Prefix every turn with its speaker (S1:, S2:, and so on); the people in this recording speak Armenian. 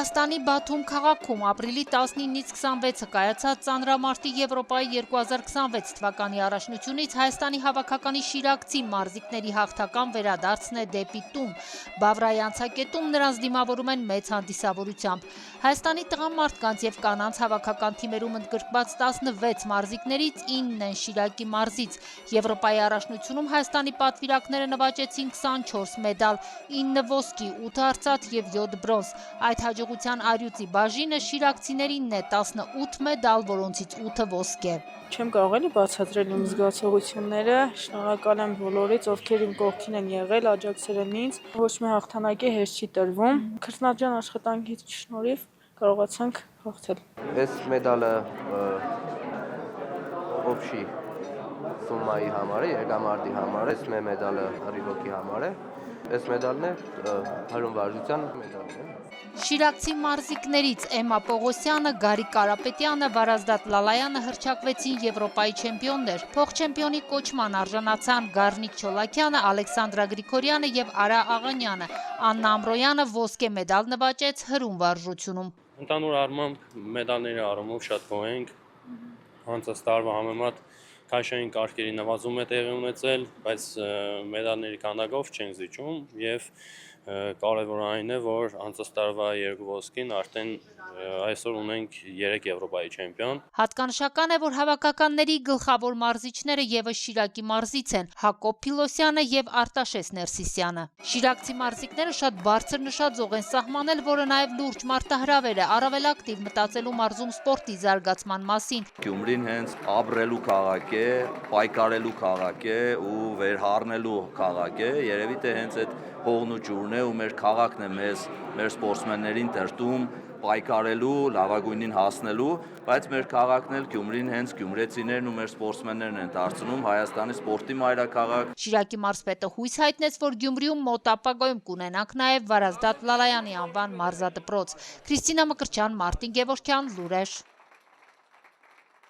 S1: Հայաստանի Բաթում քաղաքում ապրիլի 19-ից 26-ը կայացած ծանրամարտի Եվրոպայի 2026 թվականի առաջնությունից Հայաստանի հավաքականի Շիրակցի մարզիկների հաղթական վերադարձն է դեպի տուն։ Բավրայի անցակետում նրանց դիմավորում են մեծ հանդիսավորությամբ։ Հայաստանի տղամարդկանց եւ կանանց հավաքական թիմերում ընդգրկված 16 մարզիկներից 9-ն են Շիրակի մարզից։ Եվրոպայի առաջնությունում Հայաստանի պատվիրակները նվաճեցին 24 մեդալ, 9 ոսկի, 8 արծաթ եւ 7 բրոնզ։ Այդ հաջողության արյուծի բաժինը շիրակցիներինն է 18 մեդալ, որոնցից 8-ը ոսկե։
S2: Չեմ կարող էլի բացատրել իմ զգացողությունները, շնորհակալ եմ բոլորից, ովքեր իմ կողքին են եղել, աջակցել են ինձ։ Ոչ մի հաղթանակի հեշտ չի տրվում։ Քրտնաջան աշխատանքի շնորհիվ կարողացանք հաղթել։
S3: Այս մեդալը օբշի սումմայի համար է, երկամարտի համար է, այս մեդալը ռիվոկի համար է։ Այս մեդալն է հարուն վարժության մեդալն է։
S1: Շիրակցի մարզիկներից Էմմա Պողոսյանը, Գարիկ Կարապետյանը, Վարազդատ Լալայանը հռչակվեցին Եվրոպայի չեմպիոններ։ Փոխչեմպիոնի կոչման արժանացան Գառնիկ Չոլակյանը, Ալեքսանդրա Գրիգորյանը եւ Արա Աղանյանը։ Աննա Ամրոյանը ոսկե մեդալ նվաճեց հրում վարժությունում։
S4: Ընդհանուր առմամբ մեդալների առումով շատ գոհ ենք։ Անցած տարվա համեմատ քաշային կարգերի նվազում է տեղի ունեցել, բայց մեդալների քանակով չենք զիջում եւ կարևորը այն է, որ անցած տարվա 2 ոսկին արդեն այսօր ունենք 3 Եվրոպայի չեմպիոն։
S1: Հատկանշական է, որ հավաքականների գլխավոր մարզիչները եւս Շիրակի մարզից են՝ Հակոբ Փիլոսյանը եւ Արտաշես Ներսիսյանը։ Շիրակցի մարզիկները շատ բարձր նշաձող են սահմանել, որը նաեւ լուրջ մարտահրավեր է, առավել ակտիվ մտածելու մարզում սպորտի զարգացման մասին։
S5: Գյումրին հենց ապրելու քաղաք է, պայքարելու քաղաք է ու վերհառնելու քաղաք է։ Երևի թե հենց այդ հողն ու ջուրն է ու մեր քաղաքն է մեր սպորտսմեններին դրդում պայքարելու, լավագույնին հասնելու, բայց մեր քաղաքն էլ Գյումրին հենց գյումրեցիներն ու մեր սպորտսմեններն են դարձնում Հայաստանի սպորտի մայրաքաղաք։
S1: Շիրակի մարզպետը հույս հայտնեց, որ Գյումրիում մոտ ապագայում կունենանք նաև Վարազդատ Լալայանի անվան մարզադպրոց։ Քրիստինա Մկրտչյան, Մարտին Գևորգյան, Լուրեր։